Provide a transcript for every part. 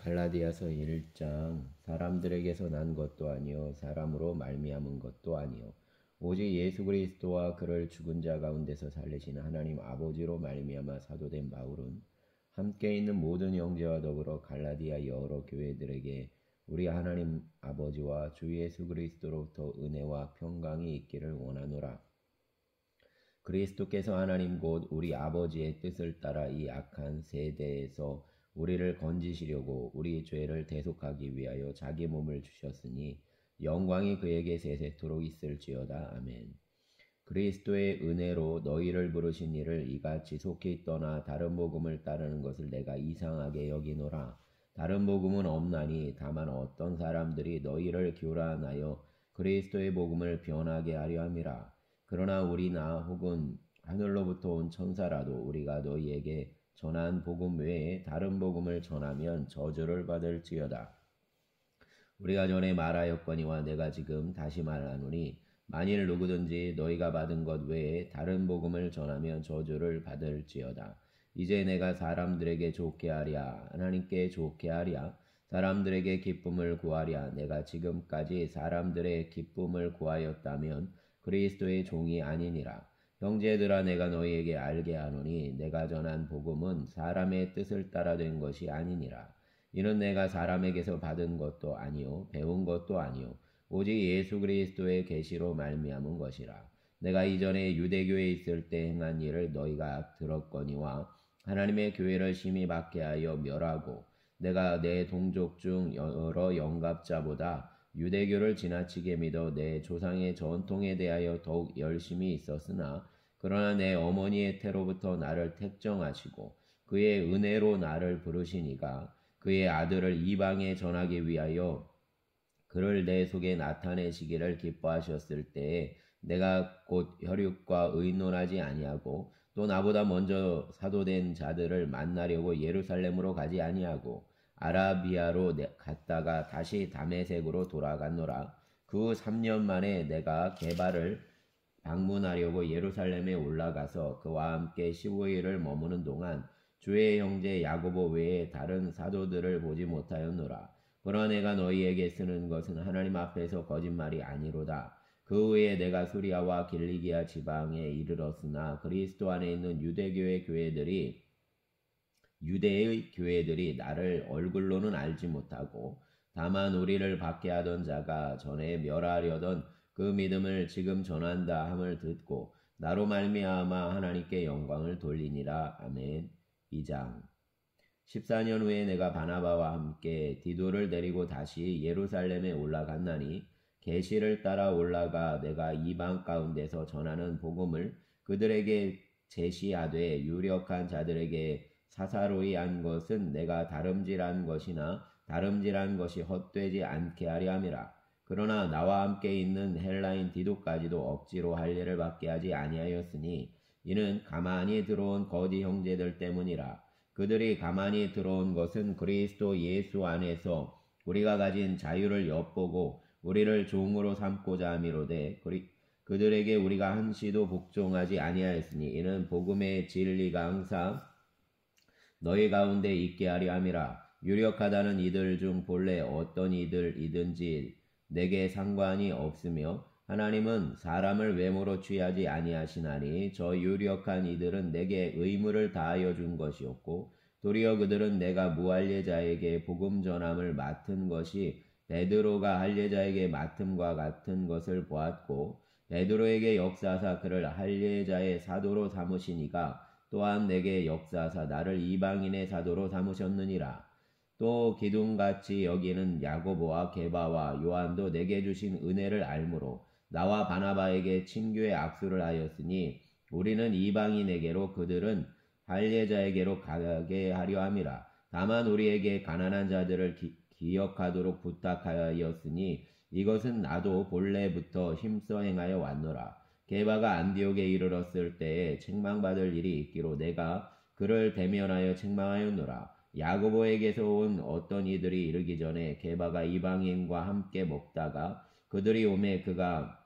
갈라디아서 1장 사람들에게서 난 것도 아니요 사람으로 말미암은 것도 아니요 오직 예수 그리스도와 그를 죽은 자 가운데서 살리신 하나님 아버지로 말미암아 사도된 바울은 함께 있는 모든 형제와 더불어 갈라디아 여러 교회들에게 우리 하나님 아버지와 주 예수 그리스도로부터 은혜와 평강이 있기를 원하노라. 그리스도께서 하나님 곧 우리 아버지의 뜻을 따라 이 악한 세대에서 우리를 건지시려고 우리 죄를 대속하기 위하여 자기 몸을 주셨으니 영광이 그에게 세세토록 있을지어다. 아멘. 그리스도의 은혜로 너희를 부르신 이를 이같이 속히 떠나 다른 복음을 따르는 것을 내가 이상하게 여기노라. 다른 복음은 없나니 다만 어떤 사람들이 너희를 교란하여 그리스도의 복음을 변하게 하려 함이라. 그러나 우리나 혹은 하늘로부터 온 천사라도 우리가 너희에게 전한 복음 외에 다른 복음을 전하면 저주를 받을지어다. 우리가 전에 말하였거니와 내가 지금 다시 말하노니 만일 누구든지 너희가 받은 것 외에 다른 복음을 전하면 저주를 받을지어다. 이제 내가 사람들에게 좋게 하랴 하나님께 좋게 하랴 사람들에게 기쁨을 구하랴. 내가 지금까지 사람들의 기쁨을 구하였다면 그리스도의 종이 아니니라. 형제들아, 내가 너희에게 알게 하노니 내가 전한 복음은 사람의 뜻을 따라 된 것이 아니니라. 이는 내가 사람에게서 받은 것도 아니요 배운 것도 아니요 오직 예수 그리스도의 계시로 말미암은 것이라. 내가 이전에 유대교에 있을 때 행한 일을 너희가 들었거니와 하나님의 교회를 심히 박해 하여 멸하고 내가 내 동족 중 여러 영갑자보다 유대교를 지나치게 믿어 내 조상의 전통에 대하여 더욱 열심히 있었으나 그러나 내 어머니의 태로부터 나를 택정하시고 그의 은혜로 나를 부르시니가 그의 아들을 이방에 전하기 위하여 그를 내 속에 나타내시기를 기뻐하셨을 때에 내가 곧 혈육과 의논하지 아니하고 또 나보다 먼저 사도된 자들을 만나려고 예루살렘으로 가지 아니하고 아라비아로 갔다가 다시 다메섹으로 돌아갔노라. 그 3년 만에 내가 게바를 방문하려고 예루살렘에 올라가서 그와 함께 15일을 머무는 동안 주의 형제 야고보 외에 다른 사도들을 보지 못하였노라. 그러나 내가 너희에게 쓰는 것은 하나님 앞에서 거짓말이 아니로다. 그 후에 내가 수리아와 길리기아 지방에 이르렀으나 그리스도 안에 있는 유대의 교회들이 나를 얼굴로는 알지 못하고 다만 우리를 박해하던 자가 전에 멸하려던 그 믿음을 지금 전한다 함을 듣고 나로 말미암아 하나님께 영광을 돌리니라. 아멘. 2장 14년 후에 내가 바나바와 함께 디도를 데리고 다시 예루살렘에 올라갔나니 계시를 따라 올라가 내가 이방 가운데서 전하는 복음을 그들에게 제시하되 유력한 자들에게 사사로이 한 것은 내가 다름질한 것이나 다름질한 것이 헛되지 않게 하려 함이라. 그러나 나와 함께 있는 헬라인 디도까지도 억지로 할례를 받게 하지 아니하였으니 이는 가만히 들어온 거짓 형제들 때문이라. 그들이 가만히 들어온 것은 그리스도 예수 안에서 우리가 가진 자유를 엿보고 우리를 종으로 삼고자 함이로되 그들에게 우리가 한시도 복종하지 아니하였으니 이는 복음의 진리가 항상 너희 가운데 있게 하려 함이라. 유력하다는 이들 중 본래 어떤 이들이든지 내게 상관이 없으며 하나님은 사람을 외모로 취하지 아니하시나니 저 유력한 이들은 내게 의무를 다하여 준 것이었고 도리어 그들은 내가 무할례자에게 복음 전함을 맡은 것이 베드로가 할례자에게 맡음과 같은 것을 보았고 베드로에게 역사하사 그를 할례자의 사도로 삼으시니가 또한 내게 역사하사 나를 이방인의 사도로 삼으셨느니라. 또 기둥같이 여기는 야고보와 게바와 요한도 내게 주신 은혜를 알므로 나와 바나바에게 친교의 악수를 하였으니 우리는 이방인에게로 그들은 할례자에게로 가게 하려 함이라. 다만 우리에게 가난한 자들을 기억하도록 부탁하였으니 이것은 나도 본래부터 힘써 행하여 왔노라. 게바가 안디옥에 이르렀을 때에 책망받을 일이 있기로 내가 그를 대면하여 책망하였노라. 야고보에게서 온 어떤 이들이 이르기 전에 게바가 이방인과 함께 먹다가 그들이 오매 그가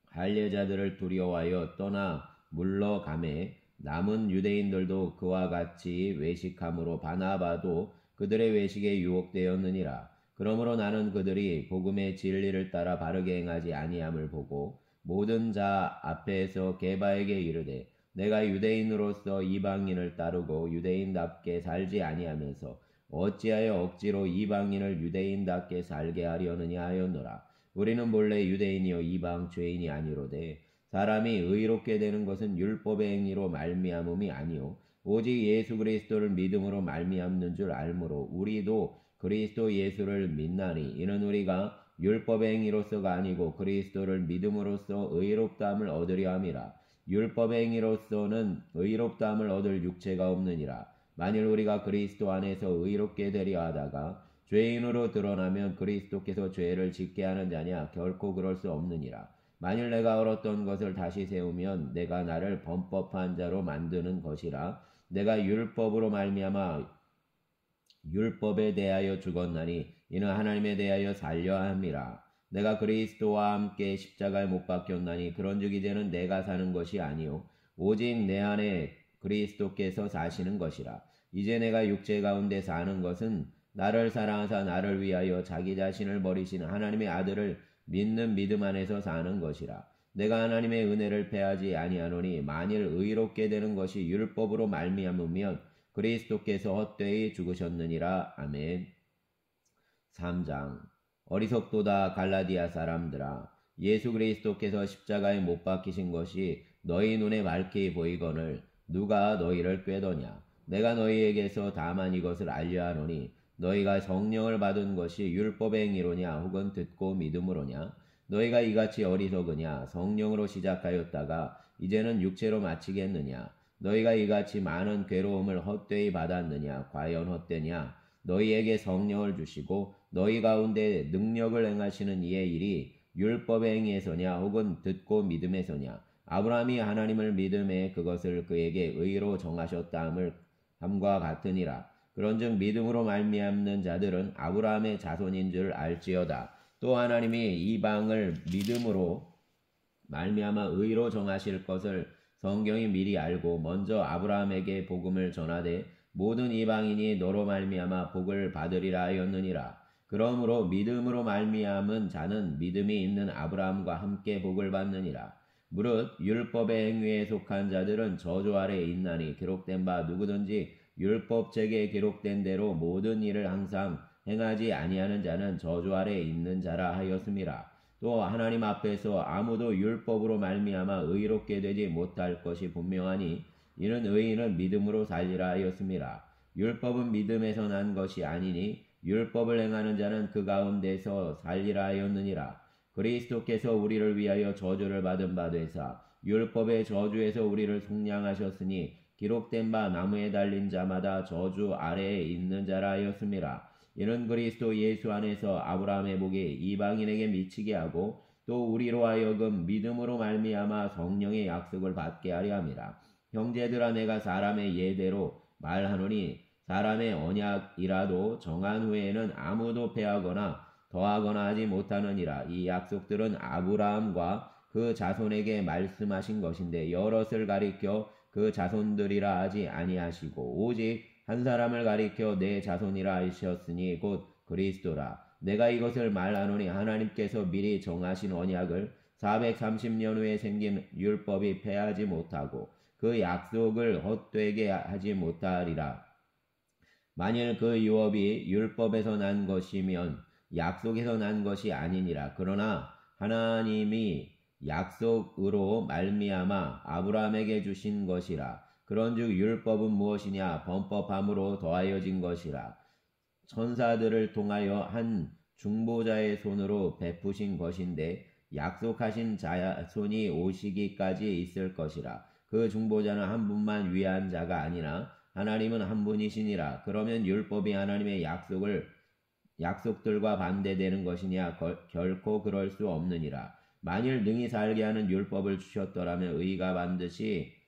할례자들을 두려워하여 떠나 물러가매 남은 유대인들도 그와 같이 외식함으로 바나바도 그들의 외식에 유혹되었느니라. 그러므로 나는 그들이 복음의 진리를 따라 바르게 행하지 아니함을 보고 모든 자 앞에서 게바에게 이르되 내가 유대인으로서 이방인을 따르고 유대인답게 살지 아니하면서 어찌하여 억지로 이방인을 유대인답게 살게 하려느냐 하였노라. 우리는 본래 유대인이요 이방 죄인이 아니로되 사람이 의롭게 되는 것은 율법의 행위로 말미암음이 아니요 오직 예수 그리스도를 믿음으로 말미암는 줄 알므로 우리도 그리스도 예수를 믿나니 이는 우리가 율법의 행위로서가 아니고 그리스도를 믿음으로써 의롭다함을 얻으려 함이라. 율법의 행위로서는 의롭다함을 얻을 육체가 없느니라. 만일 우리가 그리스도 안에서 의롭게 되려 하다가 죄인으로 드러나면 그리스도께서 죄를 짓게 하는 자냐? 결코 그럴 수 없느니라. 만일 내가 얻었던 것을 다시 세우면 내가 나를 범법한 자로 만드는 것이라. 내가 율법으로 말미암아 율법에 대하여 죽었나니 이는 하나님에 대하여 살려 함이라. 내가 그리스도와 함께 십자가에 못 박혔나니 그런즉 이제는 내가 사는 것이 아니요 오직 내 안에 그리스도께서 사시는 것이라. 이제 내가 육체 가운데 사는 것은 나를 사랑하사 나를 위하여 자기 자신을 버리신 하나님의 아들을 믿는 믿음 안에서 사는 것이라. 내가 하나님의 은혜를 패하지 아니하노니 만일 의롭게 되는 것이 율법으로 말미암으면 그리스도께서 헛되이 죽으셨느니라. 아멘. 3장. 어리석도다 갈라디아 사람들아, 예수 그리스도께서 십자가에 못 박히신 것이 너희 눈에 밝히 보이거늘 누가 너희를 꾀더냐. 내가 너희에게서 다만 이것을 알려 하노니 너희가 성령을 받은 것이 율법의 행위로냐 혹은 듣고 믿음으로냐. 너희가 이같이 어리석으냐. 성령으로 시작하였다가 이제는 육체로 마치겠느냐. 너희가 이같이 많은 괴로움을 헛되이 받았느냐. 과연 헛되냐. 너희에게 성령을 주시고 너희 가운데 능력을 행하시는 이의 일이 율법의 행위에서냐 혹은 듣고 믿음에서냐. 아브라함이 하나님을 믿음에 그것을 그에게 의로 정하셨다 함과 같으니라. 그런즉 믿음으로 말미암는 자들은 아브라함의 자손인 줄 알지어다. 또 하나님이 이방을 믿음으로 말미암아 의로 정하실 것을 성경이 미리 알고 먼저 아브라함에게 복음을 전하되 모든 이방인이 너로 말미암아 복을 받으리라 하였느니라. 그러므로 믿음으로 말미암은 자는 믿음이 있는 아브라함과 함께 복을 받느니라. 무릇 율법의 행위에 속한 자들은 저주 아래에 있나니 기록된 바 누구든지 율법책에 기록된 대로 모든 일을 항상 행하지 아니하는 자는 저주 아래에 있는 자라 하였음이라. 또 하나님 앞에서 아무도 율법으로 말미암아 의롭게 되지 못할 것이 분명하니 이는 의인은 믿음으로 살리라 하였음이라. 율법은 믿음에서 난 것이 아니니 율법을 행하는 자는 그 가운데서 살리라 하였느니라. 그리스도께서 우리를 위하여 저주를 받은 바 되사 율법의 저주에서 우리를 속량하셨으니 기록된 바 나무에 달린 자마다 저주 아래에 있는 자라 하였음이라. 이는 그리스도 예수 안에서 아브라함의 복이 이방인에게 미치게 하고 또 우리로 하여금 믿음으로 말미암아 성령의 약속을 받게 하려 함이라. 형제들아, 내가 사람의 예대로 말하노니 사람의 언약이라도 정한 후에는 아무도 패하거나 더하거나 하지 못하느니라. 이 약속들은 아브라함과 그 자손에게 말씀하신 것인데 여럿을 가리켜 그 자손들이라 하지 아니하시고 오직 한 사람을 가리켜 내 자손이라 하셨으니 곧 그리스도라. 내가 이것을 말하노니 하나님께서 미리 정하신 언약을 430년 후에 생긴 율법이 패하지 못하고 그 약속을 헛되게 하지 못하리라. 만일 그 유업이 율법에서 난 것이면 약속에서 난 것이 아니니라. 그러나 하나님이 약속으로 말미암아 아브라함에게 주신 것이라. 그런즉 율법은 무엇이냐? 범법함으로 더하여진 것이라. 천사들을 통하여 한 중보자의 손으로 베푸신 것인데 약속하신 자손이 오시기까지 있을 것이라. 그 중보자는 한 분만 위한 자가 아니라 하나님은 한 분이시니라. 그러면 율법이 하나님의 약속들과 반대되는 것이냐? 결코 그럴 수 없느니라. 만일 능히 살게 하는 율법을 주셨더라면 의가 반드시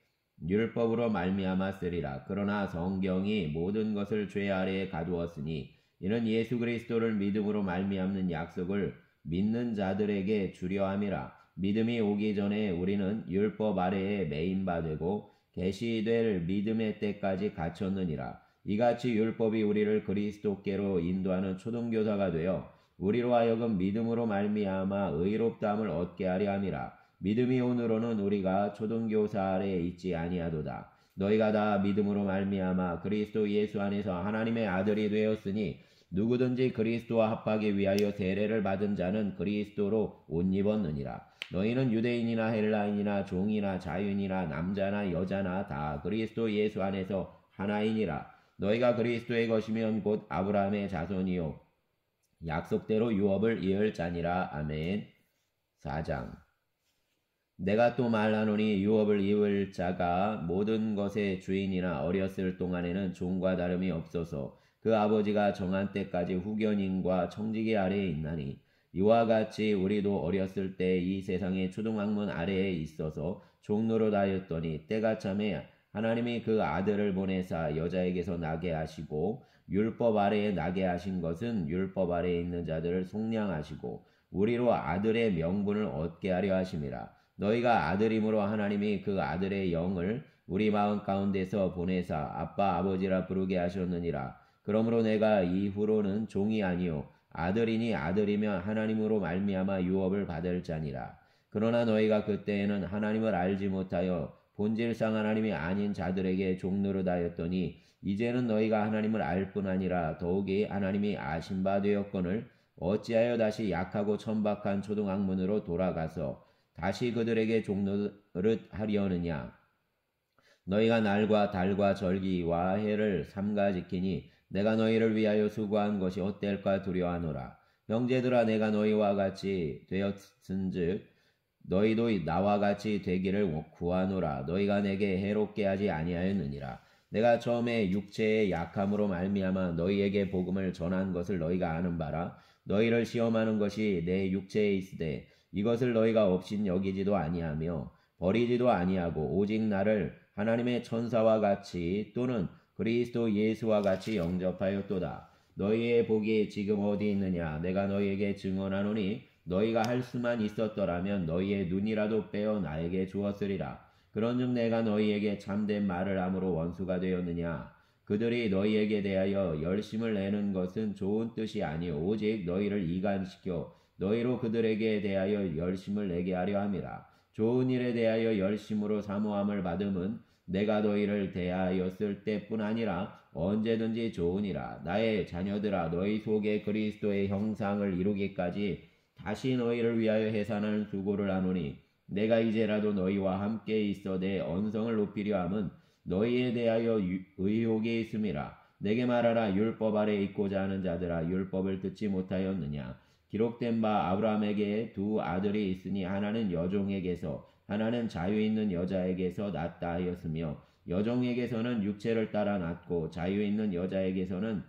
율법으로 말미암았으리라. 그러나 성경이 모든 것을 죄 아래에 가두었으니 이는 예수 그리스도를 믿음으로 말미암는 약속을 믿는 자들에게 주려 함이라. 믿음이 오기 전에 우리는 율법 아래에 매인 바 되고 계시될 믿음의 때까지 갇혔느니라. 이같이 율법이 우리를 그리스도께로 인도하는 초등교사가 되어 우리로 하여금 믿음으로 말미암아 의롭다함을 얻게 하려 함이라. 믿음이 온으로는 우리가 초등교사 아래에 있지 아니하도다. 너희가 다 믿음으로 말미암아 그리스도 예수 안에서 하나님의 아들이 되었으니 누구든지 그리스도와 합하기 위하여 세례를 받은 자는 그리스도로 옷 입었느니라. 너희는 유대인이나 헬라인이나 종이나 자유인이나 남자나 여자나 다 그리스도 예수 안에서 하나이니라. 너희가 그리스도의 것이면 곧 아브라함의 자손이요 약속대로 유업을 이을 자니라. 아멘. 4장. 내가 또 말하노니 유업을 이을 자가 모든 것의 주인이나 어렸을 동안에는 종과 다름이 없어서 그 아버지가 정한 때까지 후견인과 청지기 아래에 있나니 이와 같이 우리도 어렸을 때 이 세상의 초등학문 아래에 있어서 종노릇하였더니 때가 참에 하나님이 그 아들을 보내사 여자에게서 나게 하시고 율법 아래에 나게 하신 것은 율법 아래에 있는 자들을 속량하시고 우리로 아들의 명분을 얻게 하려 하심이라. 너희가 아들임으로 하나님이 그 아들의 영을 우리 마음 가운데서 보내사 아빠 아버지라 부르게 하셨느니라. 그러므로 내가 이후로는 종이 아니요 아들이니 아들이면 하나님으로 말미암아 유업을 받을 자니라. 그러나 너희가 그때에는 하나님을 알지 못하여 본질상 하나님이 아닌 자들에게 종노릇하였더니 이제는 너희가 하나님을 알 뿐 아니라 더욱이 하나님이 아신 바 되었거늘 어찌하여 다시 약하고 천박한 초등학문으로 돌아가서 다시 그들에게 종노릇하려느냐. 너희가 날과 달과 절기와 해를 삼가 지키니 내가 너희를 위하여 수고한 것이 어떨까 두려워하노라. 형제들아 내가 너희와 같이 되었은즉 너희도 나와 같이 되기를 구하노라. 너희가 내게 해롭게 하지 아니하였느니라. 내가 처음에 육체의 약함으로 말미암아 너희에게 복음을 전한 것을 너희가 아는 바라. 너희를 시험하는 것이 내 육체에 있으되 이것을 너희가 없인 여기지도 아니하며 버리지도 아니하고 오직 나를 하나님의 천사와 같이 또는 그리스도 예수와 같이 영접하였도다. 너희의 복이 지금 어디 있느냐. 내가 너희에게 증언하노니 너희가 할 수만 있었더라면 너희의 눈이라도 빼어 나에게 주었으리라. 그런즉 내가 너희에게 참된 말을 함으로 원수가 되었느냐. 그들이 너희에게 대하여 열심을 내는 것은 좋은 뜻이 아니오 오직 너희를 이간시켜 너희로 그들에게 대하여 열심을 내게 하려 함이라. 좋은 일에 대하여 열심으로 사모함을 받음은 내가 너희를 대하였을 때뿐 아니라 언제든지 좋으니라. 나의 자녀들아 너희 속에 그리스도의 형상을 이루기까지 다시 너희를 위하여 해산하는 수고를 하노니 내가 이제라도 너희와 함께 있어 내 언성을 높이려 함은 너희에 대하여 의혹이 있음이라. 내게 말하라. 율법 아래 있고자 하는 자들아 율법을 듣지 못하였느냐. 기록된 바 아브라함에게 두 아들이 있으니 하나는 여종에게서 하나는 자유 있는 여자에게서 낳았다 하였으며 여종에게서는 육체를 따라 낳고 자유 있는 여자에게서는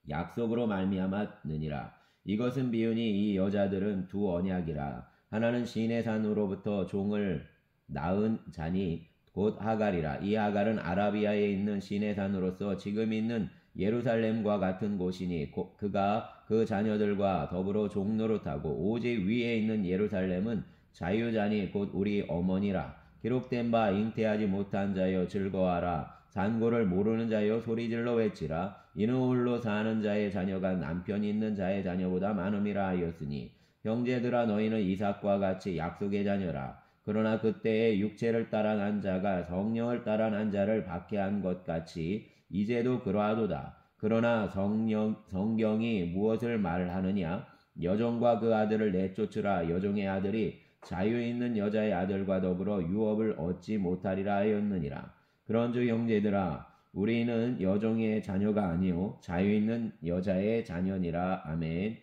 약속으로 말미암았느니라. 이것은 비유니 이 여자들은 두 언약이라. 하나는 시내 산으로부터 종을 낳은 자니 곧 하갈이라. 이 하갈은 아라비아에 있는 시내 산으로서 지금 있는 예루살렘과 같은 곳이니 그가 그 자녀들과 더불어 종노릇하고 오직 위에 있는 예루살렘은 자유자니 곧 우리 어머니라. 기록된 바 잉태하지 못한 자여 즐거워하라. 산고를 모르는 자여 소리질러 외치라. 이는 홀로 사는 자의 자녀가 남편 있는 자의 자녀보다 많음이라 하였으니 형제들아 너희는 이삭과 같이 약속의 자녀라. 그러나 그때에 육체를 따라 난 자가 성령을 따라 난 자를 박해한 것 같이 이제도 그러하도다. 그러나 성경이 무엇을 말하느냐. 여종과 그 아들을 내쫓으라. 여종의 아들이 자유 있는 여자의 아들과 더불어 유업을 얻지 못하리라 하였느니라. 그런즉 형제들아 우리는 여종의 자녀가 아니요 자유 있는 여자의 자녀니라. 아멘.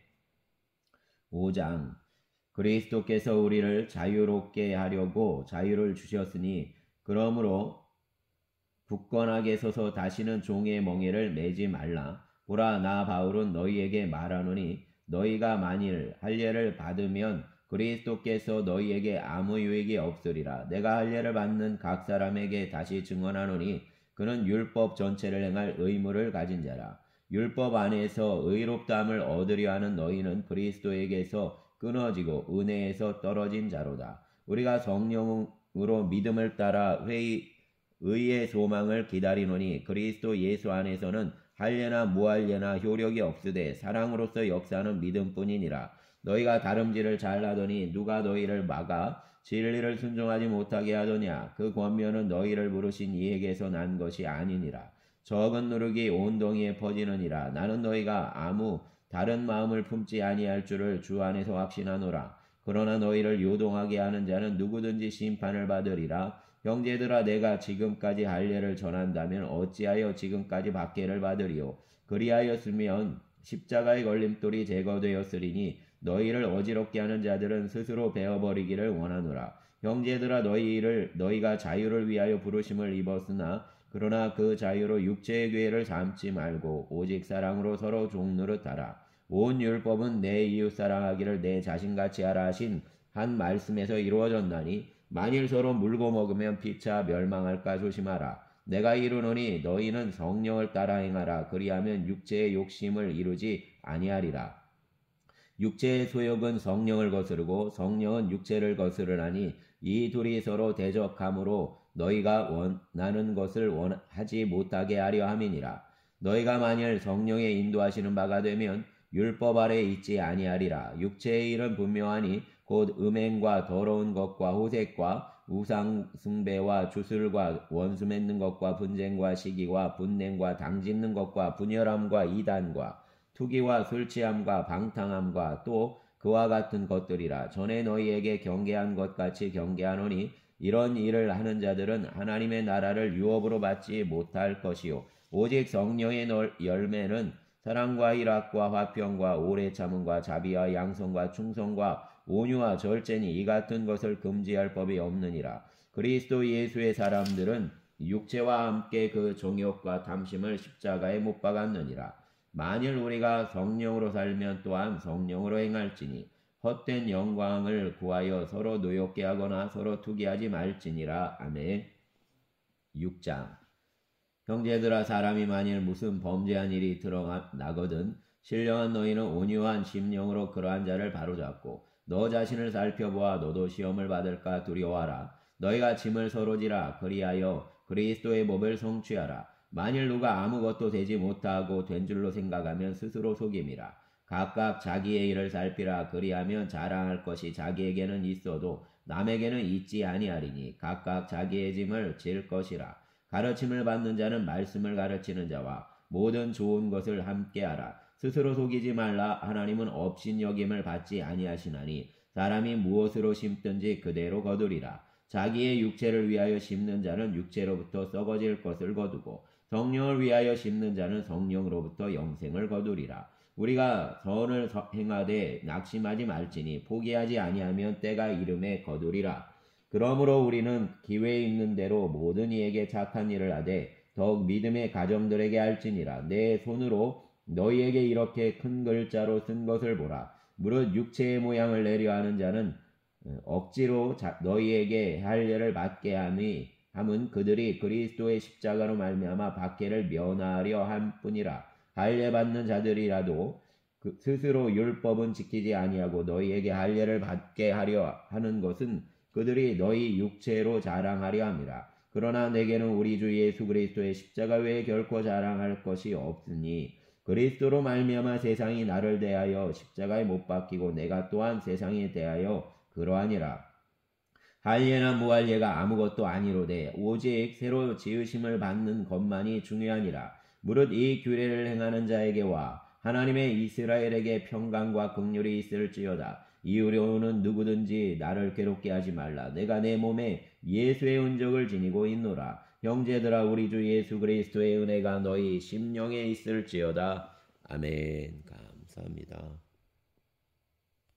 5장. 그리스도께서 우리를 자유롭게 하려고 자유를 주셨으니 그러므로 굳건하게 서서 다시는 종의 멍에를 매지 말라. 보라 나 바울은 너희에게 말하노니 너희가 만일 할례를 받으면 그리스도께서 너희에게 아무 유익이 없으리라. 내가 할례를 받는 각 사람에게 다시 증언하노니 그는 율법 전체를 행할 의무를 가진 자라. 율법 안에서 의롭다함을 얻으려 하는 너희는 그리스도에게서 끊어지고 은혜에서 떨어진 자로다. 우리가 성령으로 믿음을 따라 의의 소망을 기다리노니 그리스도 예수 안에서는 할례나 무할례나 효력이 없으되 사랑으로서 역사하는 믿음뿐이니라. 너희가 다름질을 잘하더니 누가 너희를 막아 진리를 순종하지 못하게 하더냐. 그 권면은 너희를 부르신 이에게서 난 것이 아니니라. 적은 누룩이 온 동이에 퍼지느니라. 나는 너희가 아무 다른 마음을 품지 아니할 줄을 주 안에서 확신하노라. 그러나 너희를 요동하게 하는 자는 누구든지 심판을 받으리라. 형제들아, 내가 지금까지 할례를 전한다면 어찌하여 지금까지 박해를 받으리요. 그리하였으면 십자가의 걸림돌이 제거되었으리니 너희를 어지럽게 하는 자들은 스스로 베어버리기를 원하노라. 형제들아, 너희가 자유를 위하여 부르심을 입었으나 그러나 그 자유로 육체의 괴를 삼지 말고 오직 사랑으로 서로 종노릇하라. 온 율법은 내 이웃 사랑하기를 내 자신같이 하라 하신 한 말씀에서 이루어졌나니 만일 서로 물고 먹으면 피차 멸망할까 조심하라. 내가 이르노니 너희는 성령을 따라 행하라. 그리하면 육체의 욕심을 이루지 아니하리라. 육체의 소욕은 성령을 거스르고 성령은 육체를 거스르나니 이 둘이 서로 대적함으로 너희가 원하는 것을 하지 못하게 하려 함이니라. 너희가 만일 성령의 인도하시는 바가 되면 율법 아래 있지 아니하리라. 육체의 일은 분명하니 곧 음행과 더러운 것과 호색과 우상 숭배와 주술과 원수 맺는 것과 분쟁과 시기와 분냉과 당짓는 것과 분열함과 이단과 투기와 술 취함과 방탕함과 또 그와 같은 것들이라. 전에 너희에게 경계한 것 같이 경계하노니 이런 일을 하는 자들은 하나님의 나라를 유업으로 받지 못할 것이요 오직 성령의 열매는 사랑과 희락과 화평과 오래 참음과 자비와 양성과 충성과 온유와 절제니 이 같은 것을 금지할 법이 없느니라. 그리스도 예수의 사람들은 육체와 함께 그 정욕과 탐심을 십자가에 못 박았느니라. 만일 우리가 성령으로 살면 또한 성령으로 행할지니 헛된 영광을 구하여 서로 노엽게 하거나 서로 투기하지 말지니라. 아멘. 6장. 형제들아, 사람이 만일 무슨 범죄한 일이 드러나거든 신령한 너희는 온유한 심령으로 그러한 자를 바로잡고 너 자신을 살펴보아 너도 시험을 받을까 두려워하라. 너희가 짐을 서로 지라. 그리하여 그리스도의 법을 성취하라. 만일 누가 아무것도 되지 못하고 된 줄로 생각하면 스스로 속임이라. 각각 자기의 일을 살피라. 그리하면 자랑할 것이 자기에게는 있어도 남에게는 있지 아니하리니 각각 자기의 짐을 질 것이라. 가르침을 받는 자는 말씀을 가르치는 자와 모든 좋은 것을 함께하라. 스스로 속이지 말라. 하나님은 업신여김을 받지 아니하시나니 사람이 무엇으로 심든지 그대로 거두리라. 자기의 육체를 위하여 심는 자는 육체로부터 썩어질 것을 거두고 성령을 위하여 심는 자는 성령으로부터 영생을 거두리라. 우리가 선을 행하되 낙심하지 말지니 포기하지 아니하면 때가 이름에 거두리라. 그러므로 우리는 기회 있는 대로 모든 이에게 착한 일을 하되 더욱 믿음의 가정들에게 할지니라. 내 손으로 너희에게 이렇게 큰 글자로 쓴 것을 보라. 무릇 육체의 모양을 내려 하는 자는 억지로 너희에게 할례를 받게 함은 그들이 그리스도의 십자가로 말미암아 박해를 면하려 함뿐이라. 할례 받는 자들이라도 스스로 율법은 지키지 아니하고 너희에게 할례를 받게 하려 하는 것은 그들이 너희 육체로 자랑하려 함이라. 그러나 내게는 우리 주 예수 그리스도의 십자가 외에 결코 자랑할 것이 없으니 그리스도로 말미암아 세상이 나를 대하여 십자가에 못 박히고 내가 또한 세상에 대하여 그러하니라. 할례나 무할례가 아무것도 아니로되 오직 새로 지으심을 받는 것만이 중요하니라. 무릇 이 규례를 행하는 자에게와 하나님의 이스라엘에게 평강과 긍휼이 있을지어다. 이후로는 누구든지 나를 괴롭게 하지 말라. 내가 내 몸에 예수의 흔적을 지니고 있노라. 형제들아, 우리 주 예수 그리스도의 은혜가 너희 심령에 있을지어다. 아멘. 감사합니다.